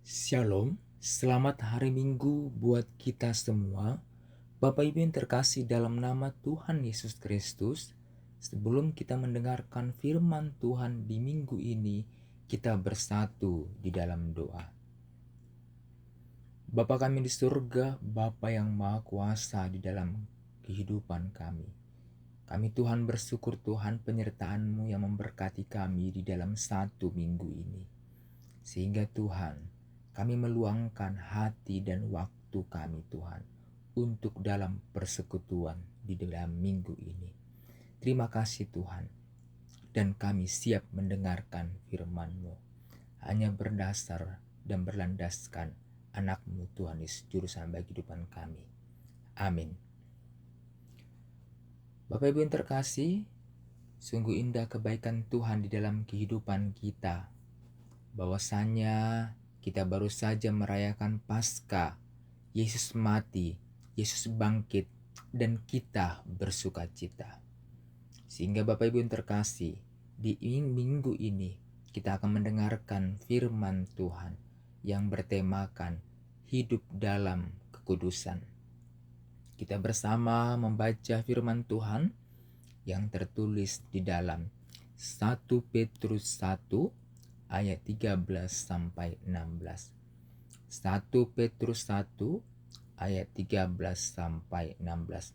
Shalom, selamat hari Minggu buat kita semua. Bapak Ibu yang terkasih dalam nama Tuhan Yesus Kristus, sebelum kita mendengarkan firman Tuhan di minggu ini, kita bersatu di dalam doa. Bapa kami di surga, Bapa yang Maha Kuasa di dalam kehidupan kami. Kami Tuhan bersyukur Tuhan penyertaan-Mu yang memberkati kami di dalam satu minggu ini. Sehingga Tuhan, kami meluangkan hati dan waktu kami Tuhan untuk dalam persekutuan di dalam minggu ini. Terima kasih Tuhan, dan kami siap mendengarkan firman-Mu. Hanya berdasar dan berlandaskan anak-Mu Tuhan Yesus Juru Selamat kehidupan kami. Amin. Bapak Ibu yang terkasih, sungguh indah kebaikan Tuhan di dalam kehidupan kita. Bahwasanya kita baru saja merayakan Paskah, Yesus mati, Yesus bangkit, dan kita bersuka cita. Sehingga Bapak Ibu yang terkasih, di minggu ini kita akan mendengarkan firman Tuhan yang bertemakan hidup dalam kekudusan. Kita bersama membaca firman Tuhan yang tertulis di dalam 1 Petrus 1 ayat 13 sampai 16. 1 Petrus 1 ayat 13 sampai 16.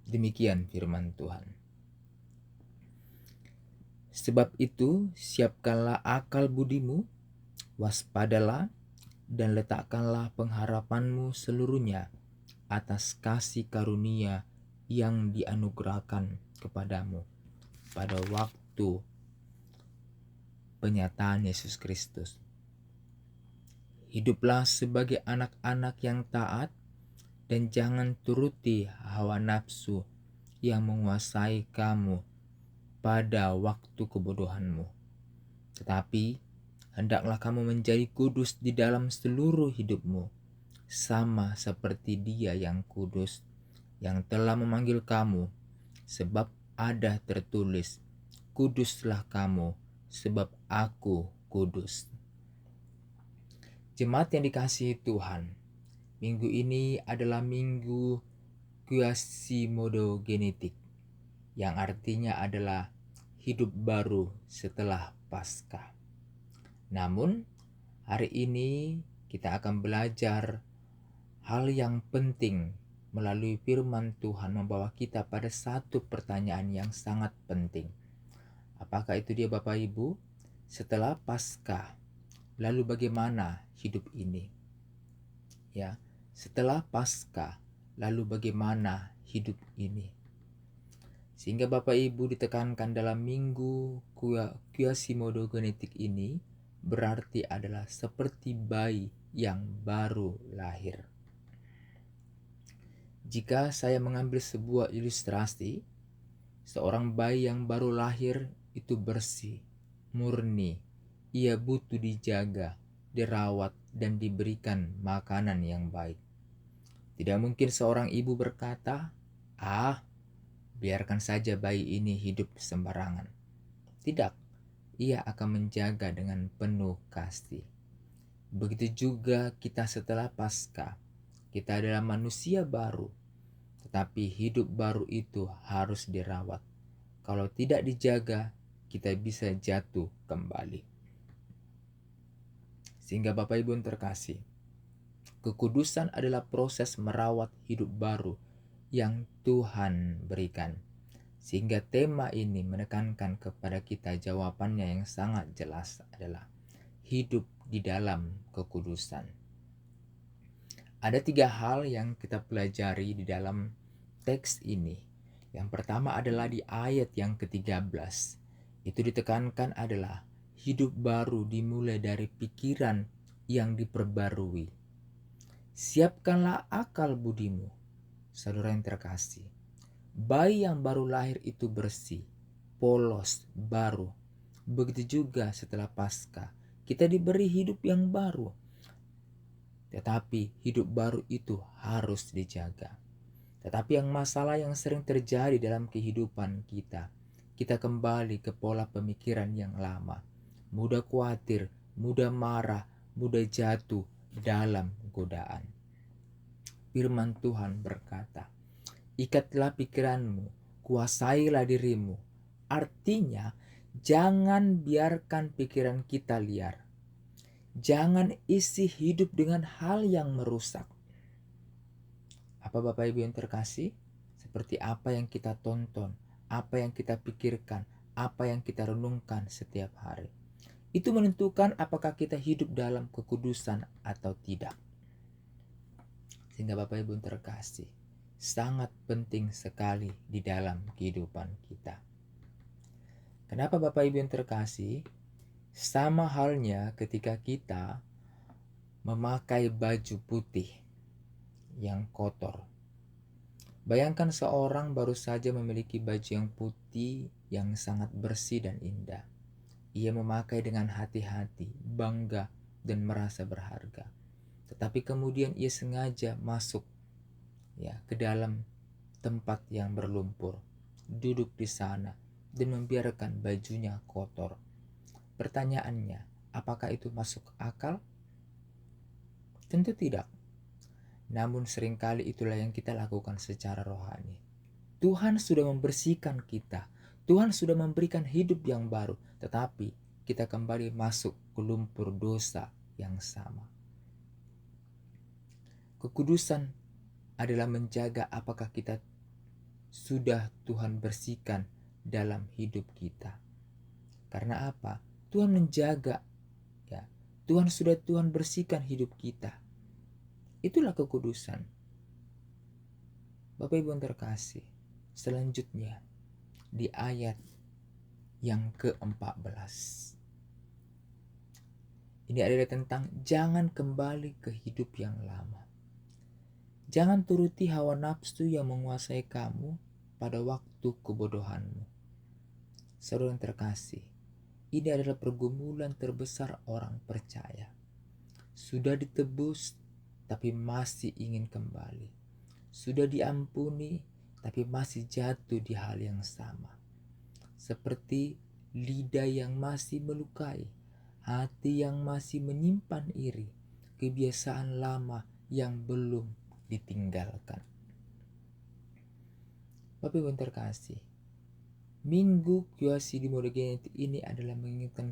Demikian firman Tuhan. Sebab itu, siapkanlah akal budimu, waspadalah, dan letakkanlah pengharapanmu seluruhnya atas kasih karunia yang dianugerahkan kepadamu pada waktu penyataan Yesus Kristus. Hiduplah sebagai anak-anak yang taat dan jangan turuti hawa nafsu yang menguasai kamu pada waktu kebodohanmu. Tetapi hendaklah kamu menjadi kudus di dalam seluruh hidupmu, sama seperti Dia yang kudus, yang telah memanggil kamu, sebab ada tertulis, kuduslah kamu, sebab aku kudus. Jemaat yang dikasihi Tuhan, minggu ini adalah minggu Quasimodo-genetik, yang artinya adalah hidup baru setelah Paskah. Namun, hari ini kita akan belajar hal yang penting melalui firman Tuhan membawa kita pada satu pertanyaan yang sangat penting. Apakah itu dia Bapak Ibu? Setelah Paskah, lalu bagaimana hidup ini? Ya, setelah Paskah, lalu bagaimana hidup ini? Sehingga Bapak Ibu ditekankan dalam minggu Quasimodo genetik ini berarti adalah seperti bayi yang baru lahir. Jika saya mengambil sebuah ilustrasi, seorang bayi yang baru lahir itu bersih, murni. Ia butuh dijaga, dirawat, dan diberikan makanan yang baik. Tidak mungkin seorang ibu berkata, biarkan saja bayi ini hidup sembarangan. Tidak, ia akan menjaga dengan penuh kasih. Begitu juga kita setelah Paskah. Kita adalah manusia baru, tetapi hidup baru itu harus dirawat. Kalau tidak dijaga, kita bisa jatuh kembali. Sehingga Bapak Ibu yang terkasih, kekudusan adalah proses merawat hidup baru yang Tuhan berikan. Sehingga tema ini menekankan kepada kita jawabannya yang sangat jelas adalah hidup di dalam kekudusan. Ada 3 hal yang kita pelajari di dalam teks ini. Yang pertama adalah di ayat yang ke-13. Itu ditekankan adalah hidup baru dimulai dari pikiran yang diperbarui. Siapkanlah akal budimu, saudara yang terkasih. Bayi yang baru lahir itu bersih, polos, baru. Begitu juga setelah Paskah, kita diberi hidup yang baru. Tetapi hidup baru itu harus dijaga. Tetapi yang masalah yang sering terjadi dalam kehidupan kita kembali ke pola pemikiran yang lama. Mudah khawatir, mudah marah, mudah jatuh dalam godaan. Firman Tuhan berkata, ikatlah pikiranmu, kuasailah dirimu. Artinya, jangan biarkan pikiran kita liar. Jangan isi hidup dengan hal yang merusak. Apa Bapak Ibu yang terkasih? Seperti apa yang kita tonton, apa yang kita pikirkan, apa yang kita renungkan setiap hari. Itu menentukan apakah kita hidup dalam kekudusan atau tidak. Sehingga Bapak Ibu yang terkasih, sangat penting sekali di dalam kehidupan kita. Kenapa Bapak Ibu yang terkasih? Sama halnya ketika kita memakai baju putih yang kotor. Bayangkan seorang baru saja memiliki baju yang putih yang sangat bersih dan indah. Ia memakai dengan hati-hati, bangga dan merasa berharga. Tetapi kemudian ia sengaja masuk ke dalam tempat yang berlumpur, duduk di sana dan membiarkan bajunya kotor. Pertanyaannya, apakah itu masuk akal? Tentu tidak. Namun seringkali itulah yang kita lakukan secara rohani. Tuhan sudah membersihkan kita. Tuhan sudah memberikan hidup yang baru. Tetapi kita kembali masuk ke lumpur dosa yang sama. Kekudusan adalah menjaga apakah kita sudah Tuhan bersihkan dalam hidup kita. Karena apa? Tuhan menjaga, Tuhan bersihkan hidup kita. Itulah kekudusan. Bapak Ibu yang terkasih, selanjutnya di ayat yang ke-14. Ini adalah tentang jangan kembali ke hidup yang lama. Jangan turuti hawa nafsu yang menguasai kamu pada waktu kebodohanmu. Saudara yang terkasih, ini adalah pergumulan terbesar orang percaya. Sudah ditebus, tapi masih ingin kembali. Sudah diampuni, tapi masih jatuh di hal yang sama. Seperti lidah yang masih melukai, hati yang masih menyimpan iri, kebiasaan lama yang belum ditinggalkan. Bapak Ibu yang terkasih, Minggu Qiyasi Dimodogenetik ini adalah mengingatkan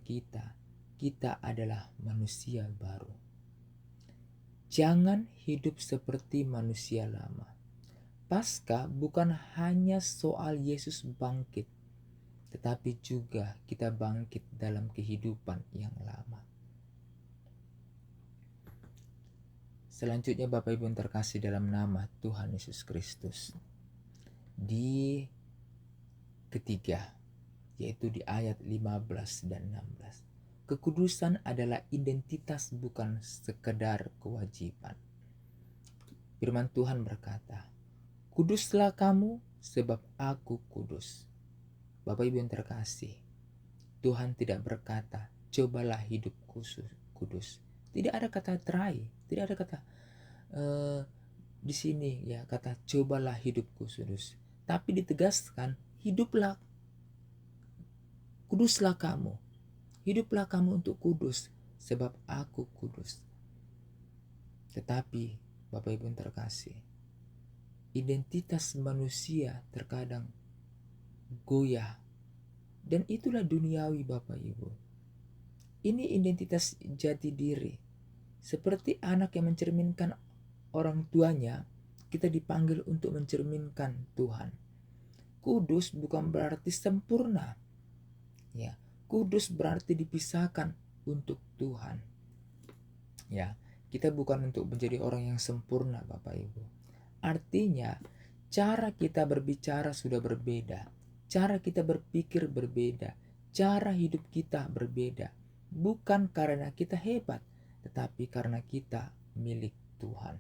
kita adalah manusia baru. Jangan hidup seperti manusia lama. Paskah bukan hanya soal Yesus bangkit, tetapi juga kita bangkit dalam kehidupan yang lama. Selanjutnya Bapak Ibu yang terkasih dalam nama Tuhan Yesus Kristus. Di ketiga, yaitu di ayat 15 dan 16. Kekudusan adalah identitas, bukan sekedar kewajiban. Firman Tuhan berkata, kuduslah kamu sebab aku kudus. Bapak Ibu yang terkasih, Tuhan tidak berkata, cobalah hidup kudus. Tidak ada kata try, tidak ada kata di sini kata cobalah hidup kudus. Tapi ditegaskan, hiduplah, kuduslah kamu. Hiduplah kamu untuk kudus, sebab aku kudus. Tetapi Bapak Ibu yang terkasih, identitas manusia terkadang goyah. Dan itulah duniawi Bapak Ibu. Ini identitas jati diri. Seperti anak yang mencerminkan orang tuanya, kita dipanggil untuk mencerminkan Tuhan. Kudus bukan berarti sempurna. Kudus berarti dipisahkan untuk Tuhan. Kita bukan untuk menjadi orang yang sempurna Bapak Ibu. Artinya, cara kita berbicara sudah berbeda. Cara kita berpikir berbeda. Cara hidup kita berbeda. Bukan karena kita hebat, tetapi karena kita milik Tuhan.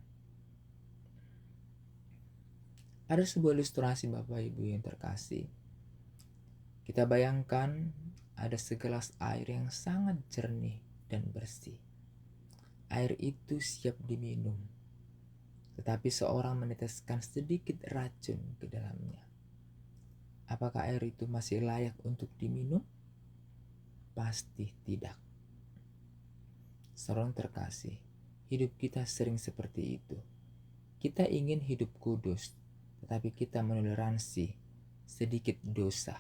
Ada sebuah ilustrasi Bapak Ibu yang terkasih. Kita bayangkan ada segelas air yang sangat jernih dan bersih. Air itu siap diminum. Tetapi seorang meneteskan sedikit racun ke dalamnya. Apakah air itu masih layak untuk diminum? Pasti tidak. Saudara terkasih, hidup kita sering seperti itu. Kita ingin hidup kudus, tetapi kita menoleransi sedikit dosa.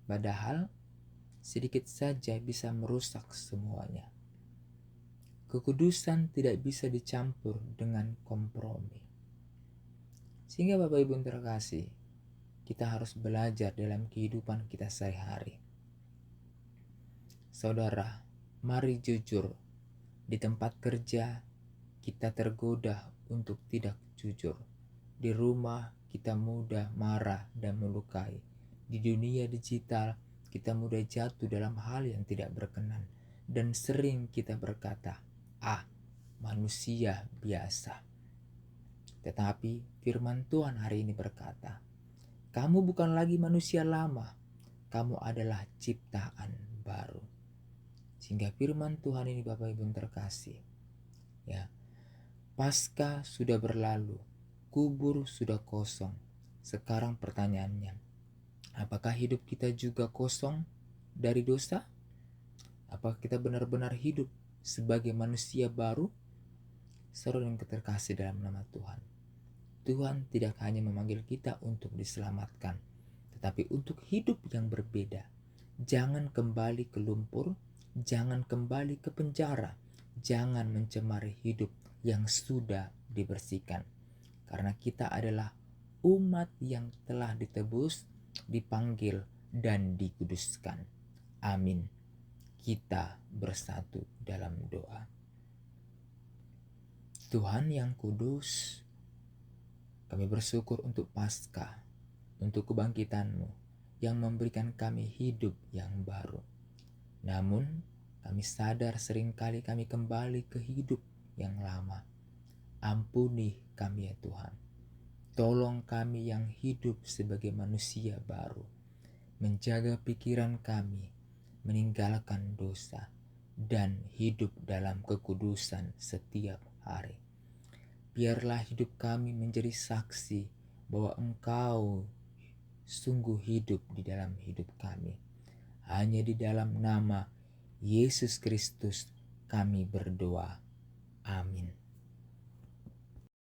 Padahal sedikit saja bisa merusak semuanya. Kekudusan tidak bisa dicampur dengan kompromi. Sehingga Bapak Ibu terkasih, kita harus belajar dalam kehidupan kita sehari-hari. Saudara, mari jujur. Di tempat kerja, kita tergoda untuk tidak jujur. Di rumah, kita mudah marah dan melukai. Di dunia digital, kita mudah jatuh dalam hal yang tidak berkenan. Dan sering kita berkata, manusia biasa. Tetapi firman Tuhan hari ini berkata, kamu bukan lagi manusia lama, kamu adalah ciptaan baru. Sehingga firman Tuhan ini Bapak Ibu terkasih, ya, Paskah sudah berlalu, kubur sudah kosong. Sekarang pertanyaannya, apakah hidup kita juga kosong dari dosa? Apakah kita benar-benar hidup sebagai manusia baru? Saudara yang terkasih dalam nama Tuhan, Tuhan tidak hanya memanggil kita untuk diselamatkan, tetapi untuk hidup yang berbeda. Jangan kembali ke lumpur, jangan kembali ke penjara, jangan mencemari hidup yang sudah dibersihkan. Karena kita adalah umat yang telah ditebus, dipanggil, dan dikuduskan. Amin. Kita bersatu dalam doa. Tuhan yang kudus, kami bersyukur untuk Paskah, untuk kebangkitan-Mu yang memberikan kami hidup yang baru. Namun, kami sadar seringkali kami kembali ke hidup yang lama. Ampuni kami ya Tuhan. Tolong kami yang hidup sebagai manusia baru, menjaga pikiran kami, meninggalkan dosa, dan hidup dalam kekudusan setiap hari. Biarlah hidup kami menjadi saksi bahwa Engkau sungguh hidup di dalam hidup kami. Hanya di dalam nama Yesus Kristus kami berdoa. Amin.